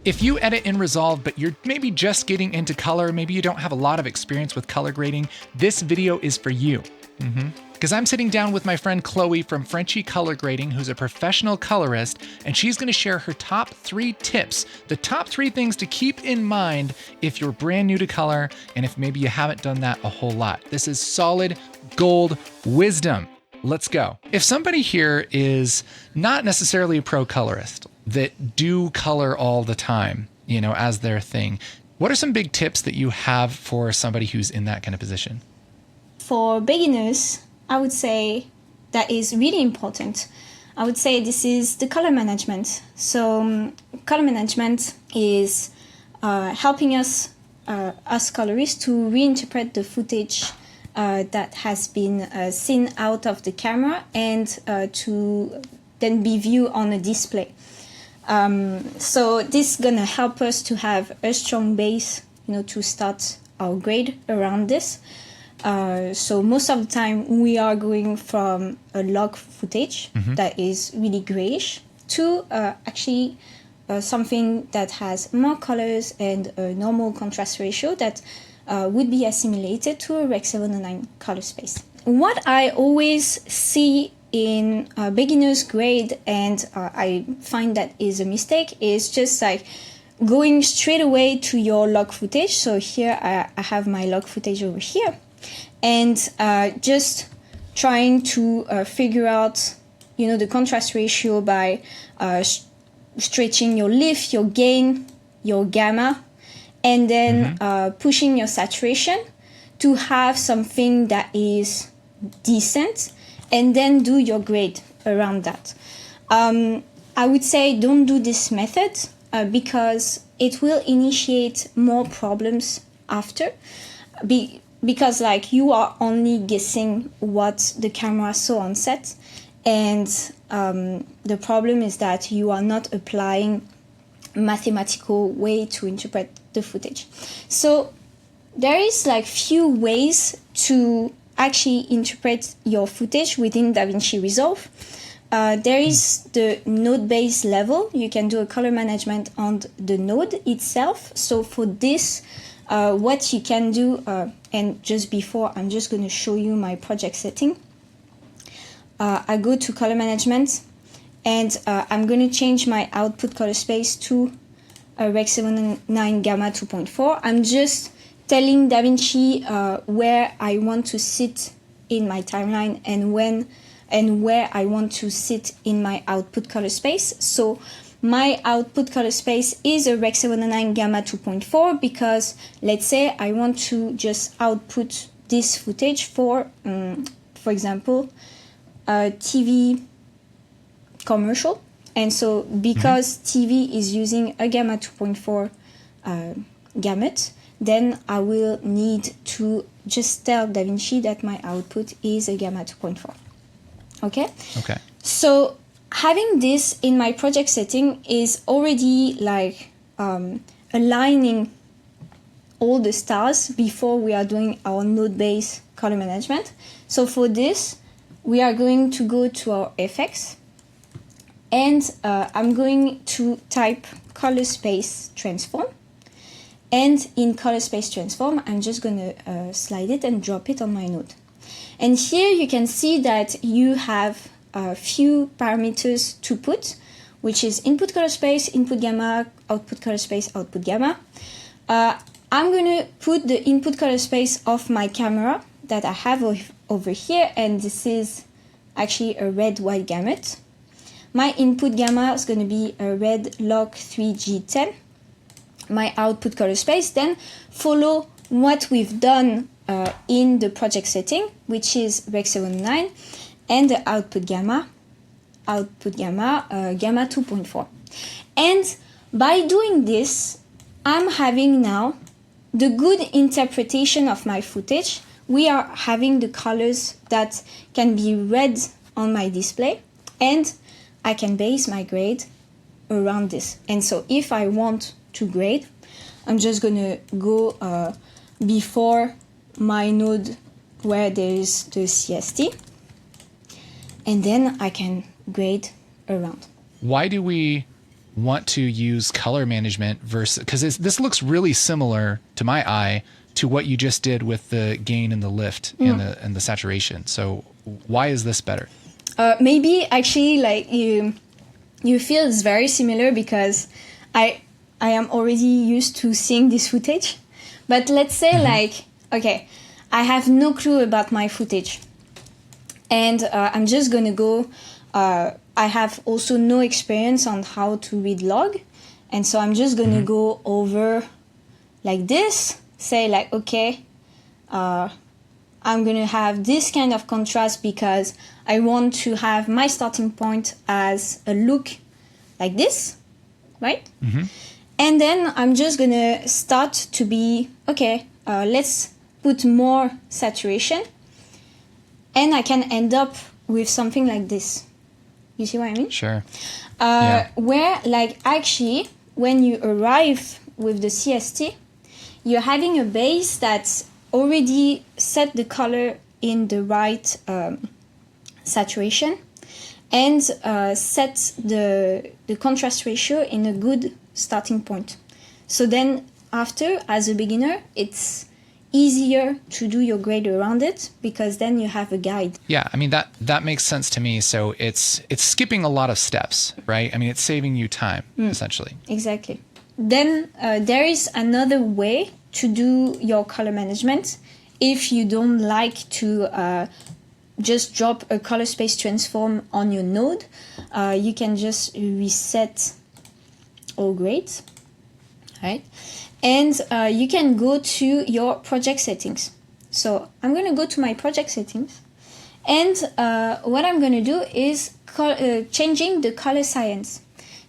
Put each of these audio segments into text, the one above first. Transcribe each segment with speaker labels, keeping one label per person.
Speaker 1: If you edit in Resolve, but you're maybe just getting into color, maybe you don't have a lot of experience with color grading, this video is for you. Because I'm sitting down with my friend Chloe from FrenchieColorGrading, who's a professional colorist, and she's going to share her top 3 tips, the top 3 things to keep in mind if you're brand new to color and if maybe you haven't done that a whole lot. This is solid gold wisdom. Let's go. If somebody here is not necessarily a pro colorist that do color all the time, you know, as their thing, what are some big tips that you have for somebody who's in that kind of position?
Speaker 2: For beginners, I would say that is really important. I would say this is the color management. So color management is helping us colorists to reinterpret the footage that has been seen out of the camera and to then be viewed on a display. So this is gonna help us to have a strong base, you know, to start our grade around this. So most of the time we are going from a log footage that is really grayish to actually something that has more colors and a normal contrast ratio that would be assimilated to a Rec. 709 color space. What I always see in beginner's grade, and I find that is a mistake, is just like going straight away to your log footage. So here I have my log footage over here, and just trying to figure out, you know, the contrast ratio by stretching your lift, your gain, your gamma, and then pushing your saturation to have something that is decent, and then do your grade around that. I would say don't do this method because it will initiate more problems after. Because like you are only guessing what the camera saw on set, and the problem is that you are not applying mathematical way to interpret the footage. So there is like few ways to actually interpret your footage within DaVinci Resolve. There is the node-based level. You can do a color management on the node itself. So for this, what you can do, and just before, I'm just going to show you my project setting. I go to color management, and I'm going to change my output color space to a Rec. 709 Gamma 2.4. I'm just telling DaVinci where I want to sit in my timeline and when and where I want to sit in my output color space. So my output color space is a Rec. 709 Gamma 2.4 because let's say I want to just output this footage for example, a TV commercial. And so because TV is using a Gamma 2.4 gamut, then I will need to just tell DaVinci that my output is a Gamma 2.4. Okay?
Speaker 1: Okay.
Speaker 2: So having this in my project setting is already like aligning all the stars before we are doing our node-based color management. So for this, we are going to go to our effects, and I'm going to type color space transform. And in color space transform, I'm just going to slide it and drop it on my node. And here you can see that you have a few parameters to put, which is input color space, input gamma, output color space, output gamma. I'm going to put the input color space of my camera that I have over here, and this is actually a red-white gamut. My input gamma is going to be a red log 3G10. My output color space, then follow what we've done in the project setting, which is Rec. 709, and the output gamma, gamma 2.4. And by doing this, I'm having now the good interpretation of my footage. We are having the colors that can be read on my display, and I can base my grade around this. And so if I want to grade, I'm just going to go before my node where there is the CST, and then I can grade around.
Speaker 1: Why do we want to use color management versus, because this looks really similar to my eye to what you just did with the gain and the lift and the saturation. So why is this better?
Speaker 2: Maybe actually like you feel it's very similar because I am already used to seeing this footage. But let's say like, okay, I have no clue about my footage. And I'm just going to go, I have also no experience on how to read log. And so I'm just going to go over like this, say like, okay, I'm going to have this kind of contrast because I want to have my starting point as a look like this, right? And then I'm just going to start to be, okay, let's put more saturation. And I can end up with something like this. You see what I mean?
Speaker 1: Sure.
Speaker 2: Where like actually, when you arrive with the CST, you're having a base that's already set the color in the right saturation and set the contrast ratio in a good starting point. So then after, as a beginner, it's easier to do your grade around it because then you have a guide.
Speaker 1: Yeah, I mean that makes sense to me. So it's skipping a lot of steps, right? I mean, it's saving you time essentially.
Speaker 2: Exactly. Then there is another way to do your color management. If you don't like to just drop a color space transform on your node, you can just reset all grades, right? And you can go to your project settings. So I'm going to go to my project settings. And what I'm going to do is changing the color science.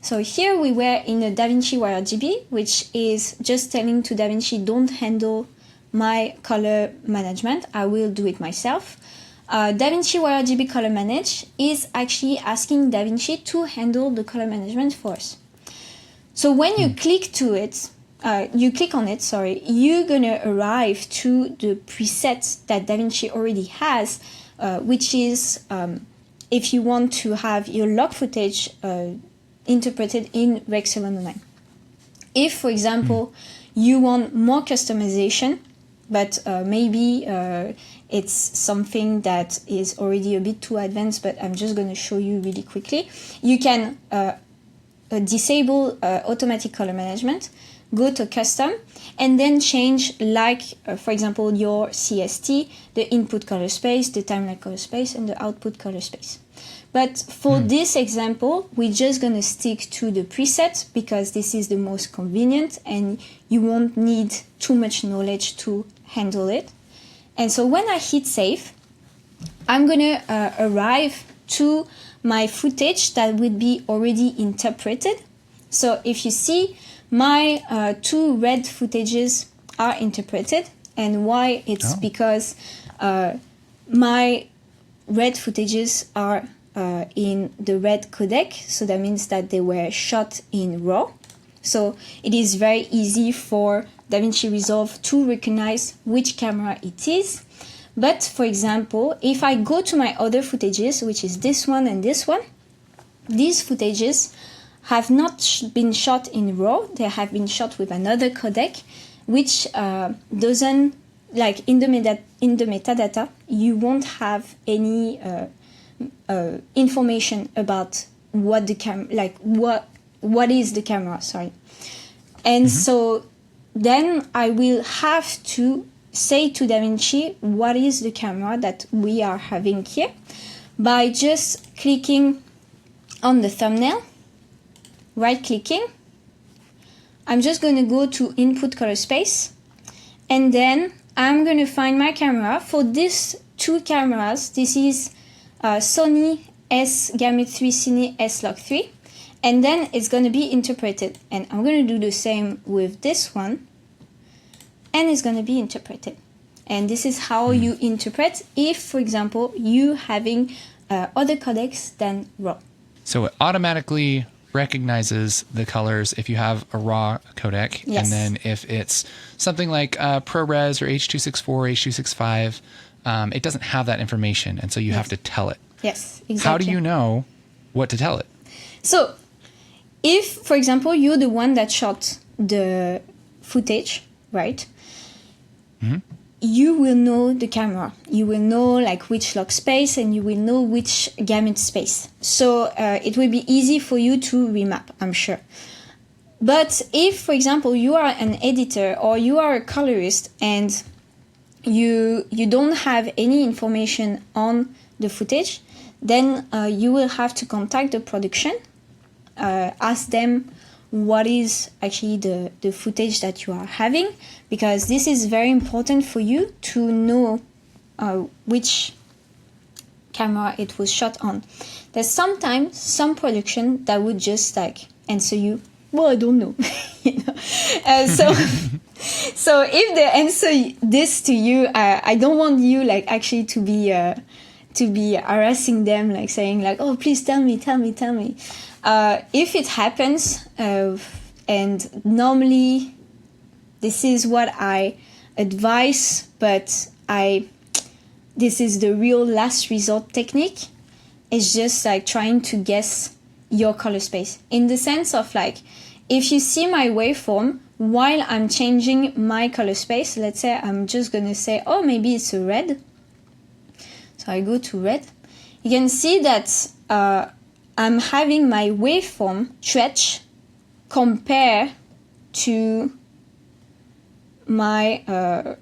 Speaker 2: So here we were in a DaVinci RGB, which is just telling to DaVinci, don't handle my color management. I will do it myself. DaVinci RGB color manage is actually asking DaVinci to handle the color management for us. So when you click on it, you're gonna arrive to the presets that DaVinci already has, which is if you want to have your log footage interpreted in Rec. 709. If, for example, you want more customization, but maybe it's something that is already a bit too advanced, but I'm just going to show you really quickly. You can disable automatic color management, go to custom, and then change like, for example, your CST, the input color space, the timeline color space, and the output color space. But for this example, we're just going to stick to the preset because this is the most convenient and you won't need too much knowledge to handle it. And so when I hit save, I'm going to arrive to my footage that would be already interpreted. So if you see, my two red footages are interpreted. And why? It's because my red footages are in the red codec, so that means that they were shot in RAW. So it is very easy for DaVinci Resolve to recognize which camera it is. But for example, if I go to my other footages, which is this one and this one, these footages have not been shot in RAW, they have been shot with another codec, which doesn't, like in the metadata, you won't have any information about what the what is the camera, sorry. And so then I will have to say to DaVinci what is the camera that we are having here by just clicking on the thumbnail, right clicking. I'm just going to go to input color space, and then I'm going to find my camera. For these two cameras, this is Sony S-Gamut3 Cine S-Log3, and then it's going to be interpreted. And I'm going to do the same with this one, and it's going to be interpreted. And this is how you interpret if, for example, you having other codecs than RAW.
Speaker 1: So it automatically recognizes the colors if you have a RAW codec.
Speaker 2: Yes.
Speaker 1: And then if it's something like ProRes or H.264, H.265, it doesn't have that information, and so you have to tell it.
Speaker 2: Yes, exactly.
Speaker 1: How do you know what to tell it?
Speaker 2: So if, for example, you're the one that shot the footage, right? You will know the camera. You will know like which log space, and you will know which gamut space. So it will be easy for you to remap, I'm sure. But if, for example, you are an editor or you are a colorist and you don't have any information on the footage, then you will have to contact the production, ask them what is actually the footage that you are having, because this is very important for you to know which camera it was shot on. There's sometimes some production that would just like answer you, well, I don't know. You know? So if they answer this to you, I don't want you like actually to be harassing them, like saying like, oh, please tell me. If it happens, and normally this is what I advise, but this is the real last resort technique, is just like trying to guess your color space, in the sense of like, if you see my waveform while I'm changing my color space, let's say I'm just gonna say, oh, maybe it's a red. So I go to red. You can see that I'm having my waveform stretch compared to my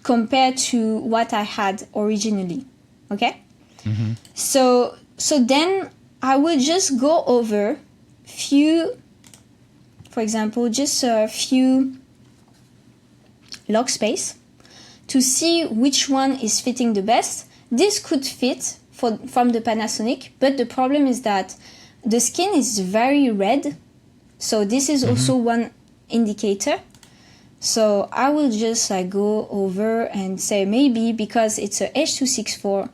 Speaker 2: compared to what I had originally. Okay? So then I would just go over few, for example, just a few log space to see which one is fitting the best. This could fit from the Panasonic, but the problem is that the skin is very red. So this is also one indicator. So I will just like go over and say, maybe because it's a H.264,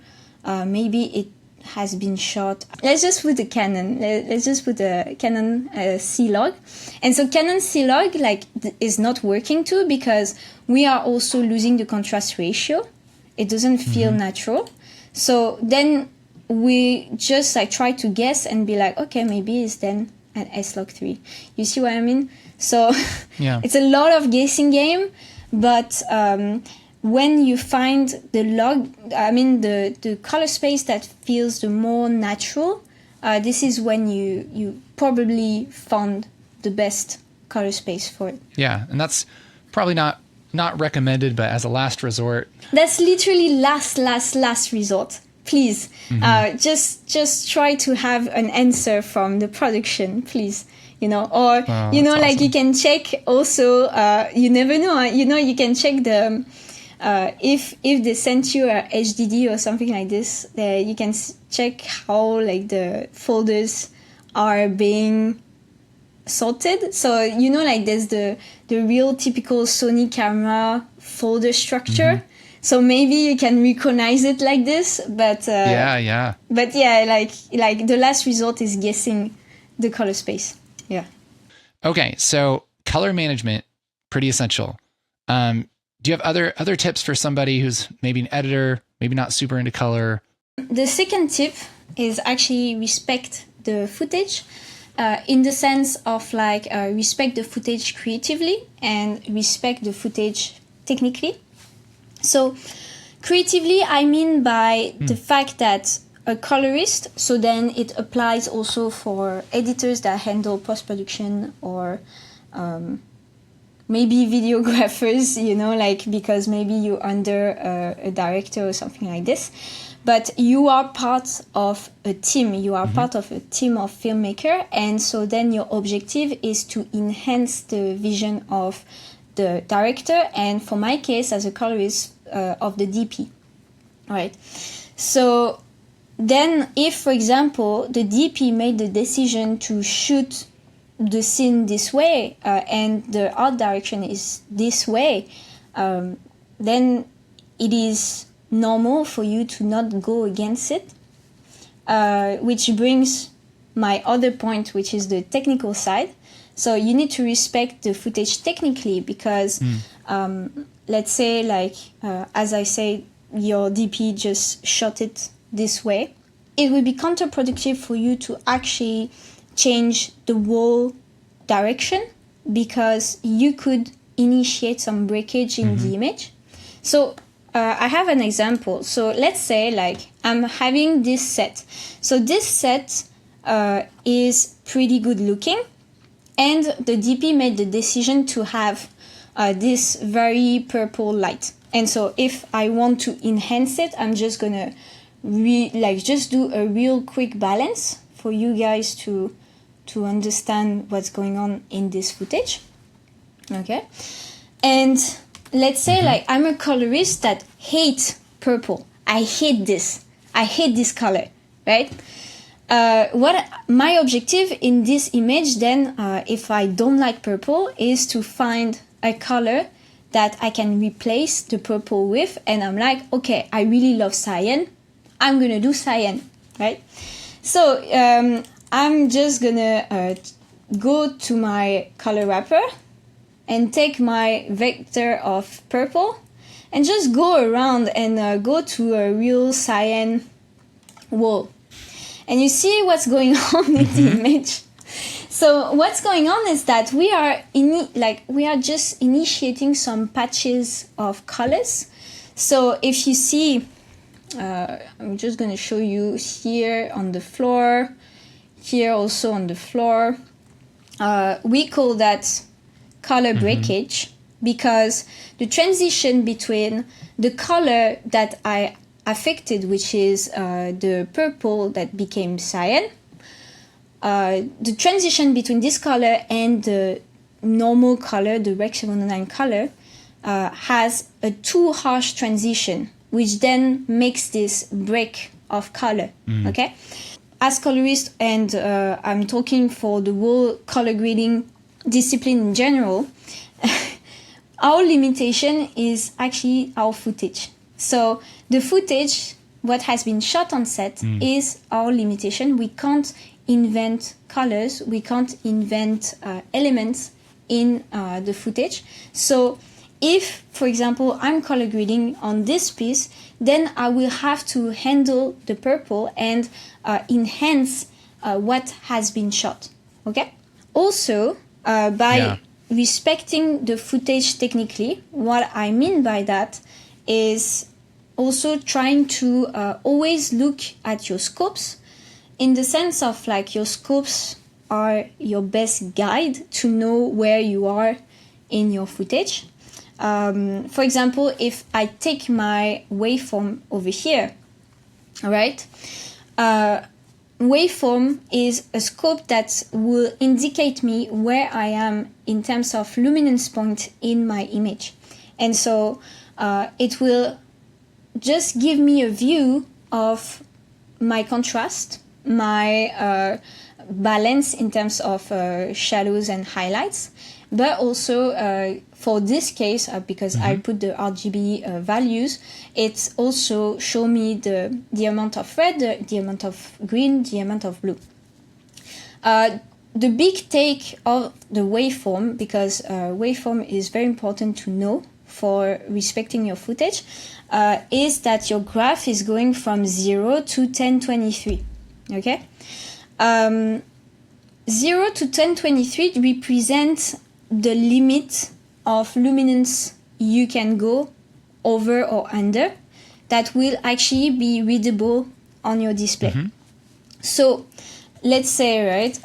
Speaker 2: maybe it has been shot. Let's just put a Canon. Let's just put a Canon C-Log. And so Canon C-Log like is not working too, because we are also losing the contrast ratio. It doesn't feel natural. So then we just like try to guess and be like, okay, maybe it's then an S-Log3. You see what I mean? So yeah. It's a lot of guessing game, but when you find the the color space that feels the more natural, this is when you probably found the best color space for it.
Speaker 1: Yeah, and that's probably not recommended, but as a last resort.
Speaker 2: That's literally last resort. Please, just try to have an answer from the production, please. You know, or like you can check also. You never know. You can check the if they sent you a HDD or something like this. You can check how like the folders are being sorted. So like there's the real typical Sony camera folder structure. So maybe you can recognize it like this, but yeah. But yeah, like the last resort is guessing the color space. Yeah.
Speaker 1: Okay, so color management, pretty essential. Do you have other tips for somebody who's maybe an editor, maybe not super into color?
Speaker 2: The second tip is actually respect the footage, in the sense of like respect the footage creatively and respect the footage technically. So creatively, I mean by the fact that a colorist, so then it applies also for editors that handle post-production, or maybe videographers, like because maybe you're under a director or something like this. But you are part of a team. You are part of a team of filmmakers. And so then your objective is to enhance the vision of the director, and for my case, as a colorist, of the DP. All right. So then if, for example, the DP made the decision to shoot the scene this way, and the art direction is this way, then it is normal for you to not go against it, which brings my other point, which is the technical side. So you need to respect the footage technically, because let's say, as I say, your DP just shot it this way. it will be counterproductive for you to actually change the wall direction, because you could initiate some breakage in the image. So I have an example. So let's say like I'm having this set. So this set is pretty good looking, and the DP made the decision to have this very purple light. And so if I want to enhance it, I'm just gonna just do a real quick balance for you guys to understand what's going on in this footage. Okay, and let's say like I'm a colorist that hates purple. I hate this color, right? What my objective in this image then, if I don't like purple, is to find a color that I can replace the purple with. And I'm like, okay, I really love cyan. I'm gonna do cyan, right? So I'm just gonna go to my color wrapper and take my vector of purple and just go around and go to a real cyan wall. And you see what's going on in the image. So what's going on is that we are just initiating some patches of colors. So if you see, I'm just going to show you here on the floor, here also on the floor. We call that color breakage, because the transition between the color that I affected, which is the purple that became cyan, the transition between this color and the normal color, the Rec 709 color, has a too harsh transition, which then makes this break of color. Okay, as colorist, and I'm talking for the whole color grading discipline in general, our limitation is actually our footage. So the footage, what has been shot on set, is our limitation. We can't invent colors, we can't invent elements in the footage. So if, for example, I'm color grading on this piece, then I will have to handle the purple and enhance what has been shot. Okay. Also, by respecting the footage technically, what I mean by that is also trying to always look at your scopes, in the sense of like your scopes are your best guide to know where you are in your footage. For example, if I take my waveform over here, all right, waveform is a scope that will indicate me where I am in terms of luminance point in my image. And so it will just give me a view of my contrast, my balance in terms of shadows and highlights, but also for this case, because I put the RGB values, it's also show me the amount of red, the amount of green, the amount of blue. The big take of the waveform, because waveform is very important to know for respecting your footage, is that your graph is going from 0 to 1023. Okay, 0 to 1023 represents the limit of luminance you can go over or under that will actually be readable on your display. So let's say, right,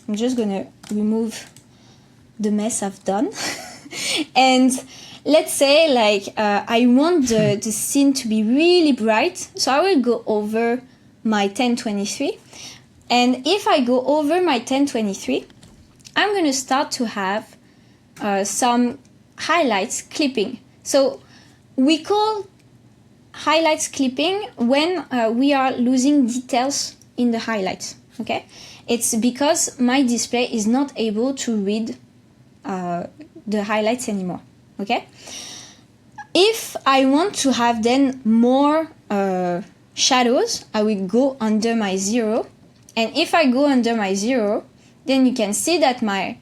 Speaker 2: I'm just gonna remove the mess I've done. And let's say like I want the scene to be really bright, so I will go over my 1023. And if I go over my 1023, I'm going to start to have some highlights clipping. So we call highlights clipping when we are losing details in the highlights. Okay, it's because my display is not able to read the highlights anymore. Okay, if I want to have then more shadows, I will go under my 0. And if I go under my 0, then you can see that my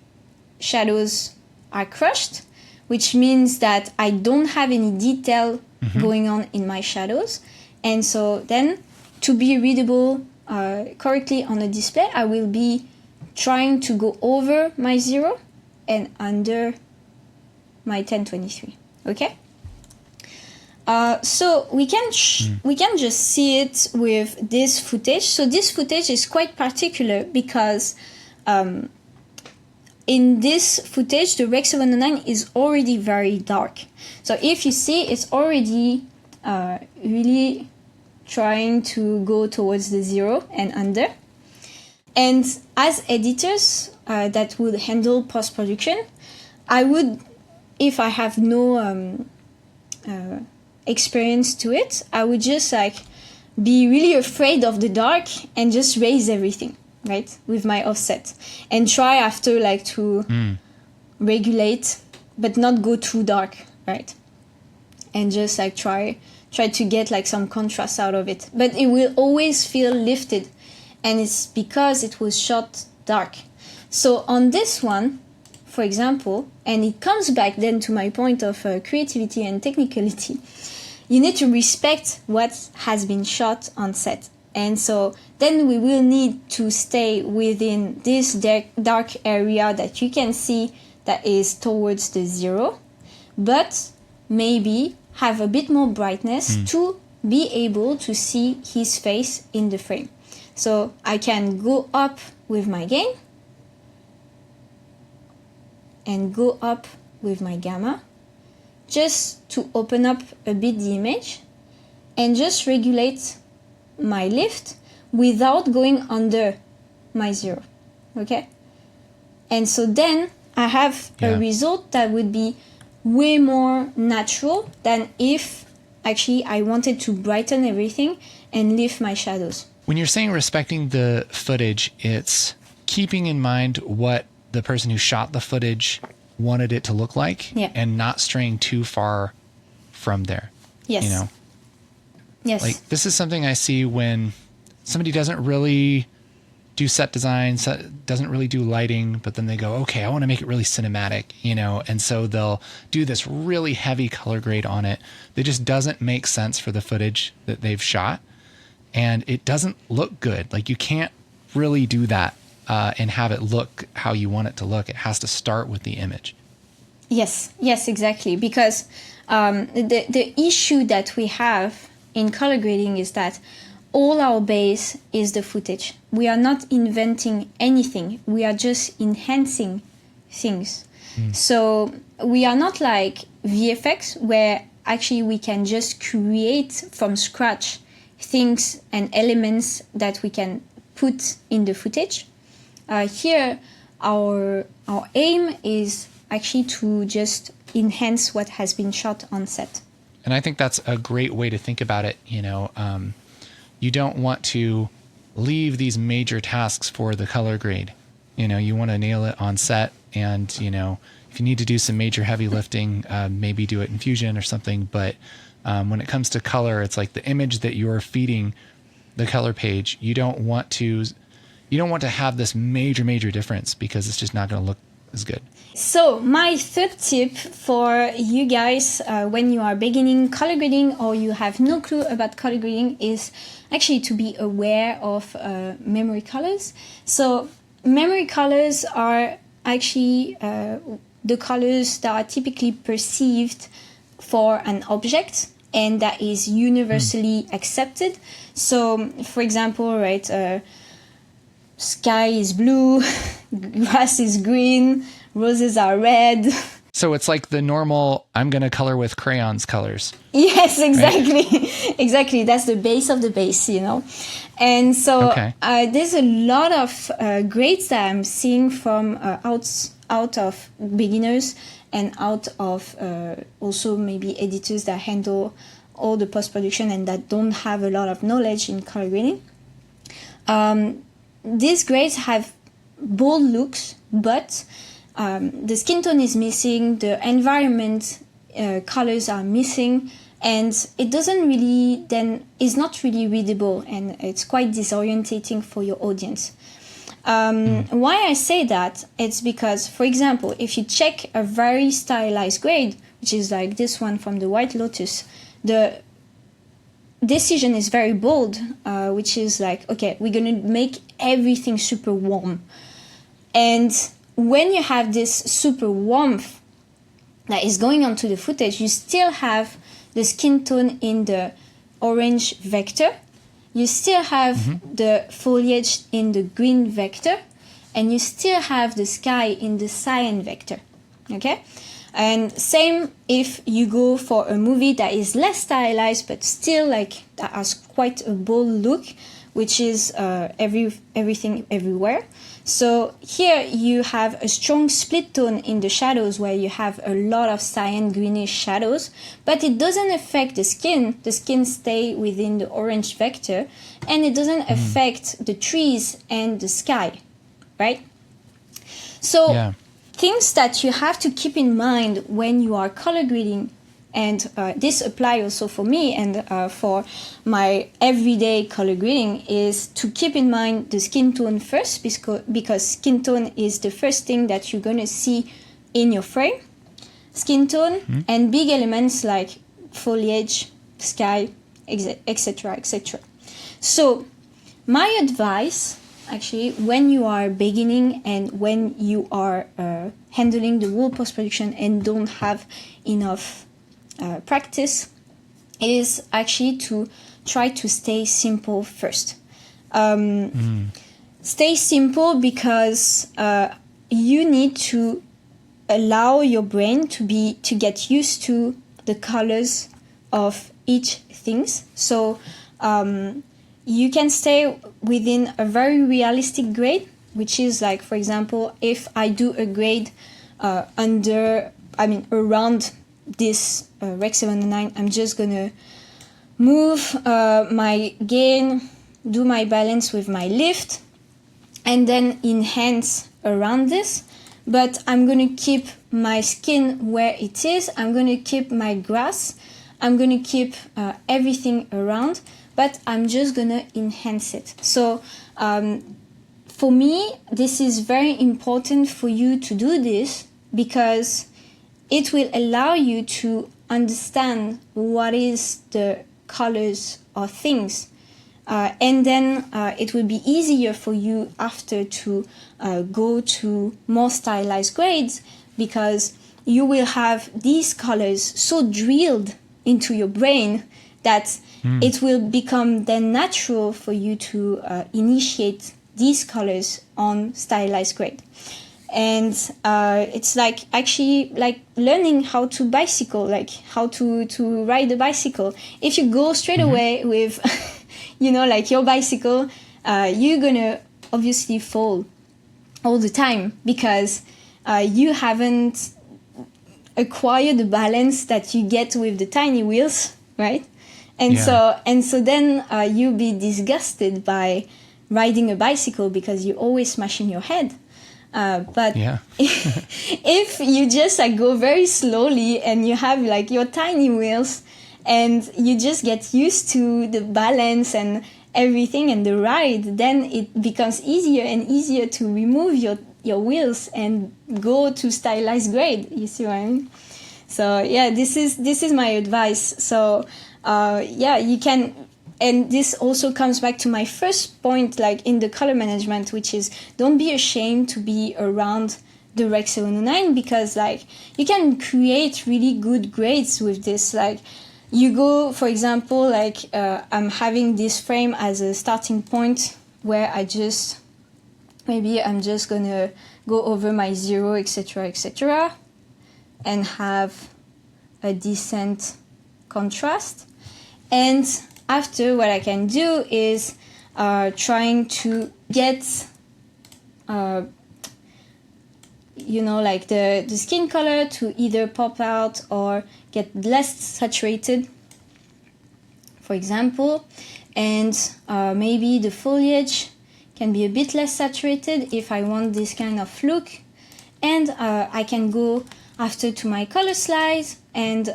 Speaker 2: shadows are crushed, which means that I don't have any detail going on in my shadows. And so then to be readable correctly on the display, I will be trying to go over my 0 and under my 1023. Okay. So we can just see it with this footage. So this footage is quite particular because in this footage, the Rec 709 is already very dark. So if you see, it's already really trying to go towards the 0 and under. And as editors that would handle post-production, I would, if I have no experience to it, I would just like be really afraid of the dark and just raise everything, right, with my offset, and try after like to regulate, but not go too dark, right, and just like try to get like some contrast out of it, but it will always feel lifted, and it's because it was shot dark. So on this one, for example, and it comes back then to my point of creativity and technicality, you need to respect what has been shot on set. And so then we will need to stay within this dark area that you can see that is towards the 0, but maybe have a bit more brightness to be able to see his face in the frame. So I can go up with my gain and go up with my gamma, just to open up a bit the image and just regulate my lift without going under my 0, okay? And so then I have a result that would be way more natural than if actually I wanted to brighten everything and lift my shadows.
Speaker 1: When you're saying respecting the footage, it's keeping in mind what the person who shot the footage wanted it to look like, and not straying too far from there.
Speaker 2: Yes.
Speaker 1: You know?
Speaker 2: Yes.
Speaker 1: Like, this is something I see when somebody doesn't really do set design, doesn't really do lighting, but then they go, okay, I want to make it really cinematic, you know, and so they'll do this really heavy color grade on it that just doesn't make sense for the footage that they've shot, and it doesn't look good. Like, you can't really do that and have it look how you want it to look. It has to start with the image.
Speaker 2: Yes, exactly. Because the issue that we have in color grading is that all our base is the footage. We are not inventing anything. We are just enhancing things. So we are not like VFX, where actually we can just create from scratch things and elements that we can put in the footage. Here, our aim is actually to just enhance what has been shot on set.
Speaker 1: And I think that's a great way to think about it. You know, you don't want to leave these major tasks for the color grade. You know, you want to nail it on set, and, you know, if you need to do some major heavy lifting, maybe do it in Fusion or something. But when it comes to color, it's like the image that you're feeding the color page, you don't want to have this major difference, because it's just not going to look as good.
Speaker 2: So my third tip for you guys when you are beginning color grading or you have no clue about color grading is actually to be aware of memory colors. So memory colors are actually the colors that are typically perceived for an object and that is universally accepted. So for example, right, sky is blue, grass is green, roses are red.
Speaker 1: So it's like the normal, I'm going to color with crayons colors.
Speaker 2: Yes, exactly. Right? Exactly. That's the base of the base, you know. And so there's a lot of grades that I'm seeing from out of beginners and out of also maybe editors that handle all the post-production and that don't have a lot of knowledge in color grading. These grades have bold looks, but the skin tone is missing, the environment colors are missing, and it doesn't really then is not really readable, and it's quite disorientating for your audience. Why I say that, it's because, for example, if you check a very stylized grade, which is like this one from the White Lotus, the decision is very bold, which is like, okay, we're gonna make everything super warm. And when you have this super warmth that is going onto the footage, you still have the skin tone in the orange vector, you still have the foliage in the green vector, and you still have the sky in the cyan vector, okay? And same if you go for a movie that is less stylized, but still like that has quite a bold look, which is everything everywhere. So here you have a strong split tone in the shadows where you have a lot of cyan greenish shadows, but it doesn't affect the skin. The skin stay within the orange vector, and it doesn't affect the trees and the sky, right? So things that you have to keep in mind when you are color grading, and this applies also for me and for my everyday color grading, is to keep in mind the skin tone first, because skin tone is the first thing that you're going to see in your frame. Skin tone and big elements like foliage, sky, etc., etc. So my advice, actually, when you are beginning and when you are handling the whole post-production and don't have enough practice, is actually to try to stay simple first. Stay simple because you need to allow your brain to get used to the colors of each things. So you can stay within a very realistic grade, which is like, for example, if I do a grade around this Rec 709, I'm just gonna move my gain, do my balance with my lift, and then enhance around this. But I'm gonna keep my skin where it is, I'm gonna keep my grass, I'm gonna keep everything around, but I'm just gonna enhance it. So for me, this is very important for you to do this, because it will allow you to understand what is the colors of things. And then it will be easier for you after to go to more stylized grades, because you will have these colors so drilled into your brain that it will become then natural for you to initiate these colors on stylized grade. And it's like actually like learning how to bicycle, like how to ride a bicycle. If you go straight away with like your bicycle, you're gonna obviously fall all the time, because you haven't acquired the balance that you get with the tiny wheels, right? And so then you'll be disgusted by riding a bicycle because you're always smashing your head. But if you just like go very slowly and you have like your tiny wheels and you just get used to the balance and everything and the ride, then it becomes easier and easier to remove your wheels and go to stylized grade. You see what I mean? So yeah, this is my advice. So you can. And this also comes back to my first point, like in the color management, which is don't be ashamed to be around the Rec 709, because like you can create really good grades with this. Like you go, for example, like I'm having this frame as a starting point where I'm just gonna go over my 0, etc., and have a decent contrast. And after, what I can do is trying to get, like the skin color to either pop out or get less saturated, for example. And maybe the foliage can be a bit less saturated if I want this kind of look. And I can go after to my color slides and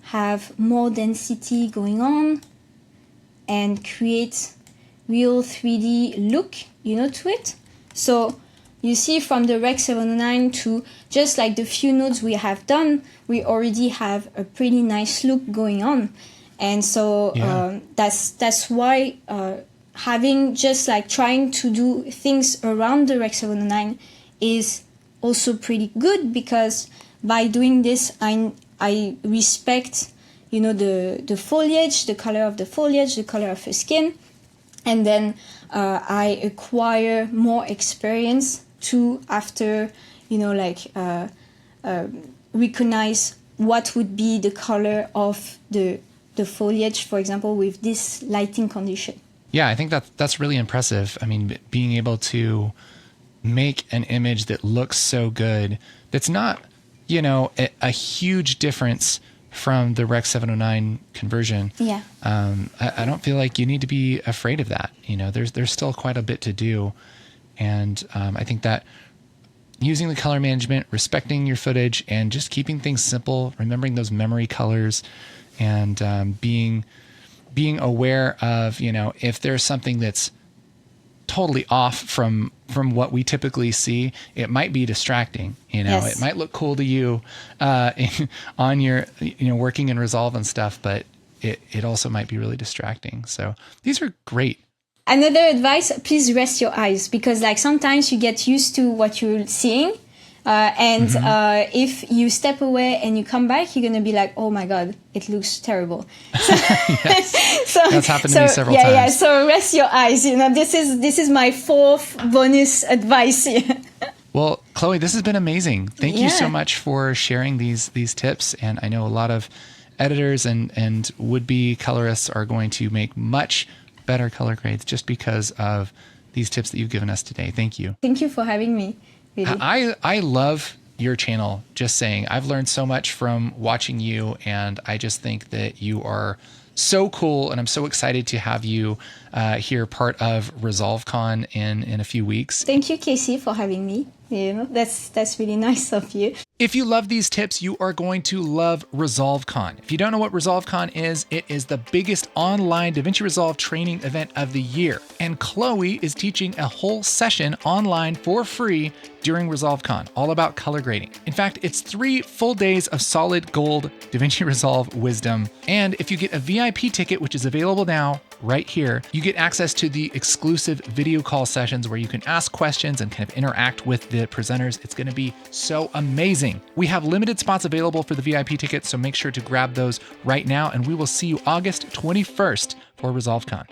Speaker 2: have more density going on, and create real 3D look, to it. So you see from the Rec 709 to just like the few nodes we have done, we already have a pretty nice look going on. And so that's why having just like trying to do things around the Rec 709 is also pretty good, because by doing this, I respect, you know, the foliage, the color of the foliage, the color of the skin, and then I acquire more experience to, after, you know, like recognize what would be the color of the foliage, for example, with this lighting condition.
Speaker 1: Yeah, I think that's really impressive. I mean, being able to make an image that looks so good, that's not, you know, a huge difference from the Rec 709 conversion.
Speaker 2: Yeah.
Speaker 1: I don't feel like you need to be afraid of that. You know, there's still quite a bit to do. And I think that using the color management, respecting your footage, and just keeping things simple, remembering those memory colors, and being aware of, you know, if there's something that's totally off from what we typically see, it might be distracting. You know,
Speaker 2: Yes.
Speaker 1: It might look cool to you on your, you know, working in Resolve and stuff, but it also might be really distracting. So these are great.
Speaker 2: Another advice, please rest your eyes, because like sometimes you get used to what you're seeing. If you step away and you come back, you're going to be like, oh my God, it looks terrible.
Speaker 1: Yes. That's happened to me several times.
Speaker 2: Yeah, so rest your eyes. You know, this is my 4th bonus advice here.
Speaker 1: Well, Chloe, this has been amazing. Thank you so much for sharing these tips. And I know a lot of editors and would-be colorists are going to make much better color grades just because of these tips that you've given us today. Thank you.
Speaker 2: Thank you for having me. Really.
Speaker 1: I love your channel, just saying. I've learned so much from watching you, and I just think that you are so cool, and I'm so excited to have you here, part of ResolveCon in a few weeks.
Speaker 2: Thank you, Casey, for having me. You know, that's really nice of you.
Speaker 1: If you love these tips, you are going to love ResolveCon. If you don't know what ResolveCon is, it is the biggest online DaVinci Resolve training event of the year. And Chloe is teaching a whole session online for free during ResolveCon, all about color grading. In fact, it's 3 full days of solid gold DaVinci Resolve wisdom. And if you get a VIP ticket, which is available now, right here, you get access to the exclusive video call sessions where you can ask questions and kind of interact with the presenters. It's going to be so amazing. We have limited spots available for the VIP tickets, so make sure to grab those right now, and we will see you August 21st for ResolveCon.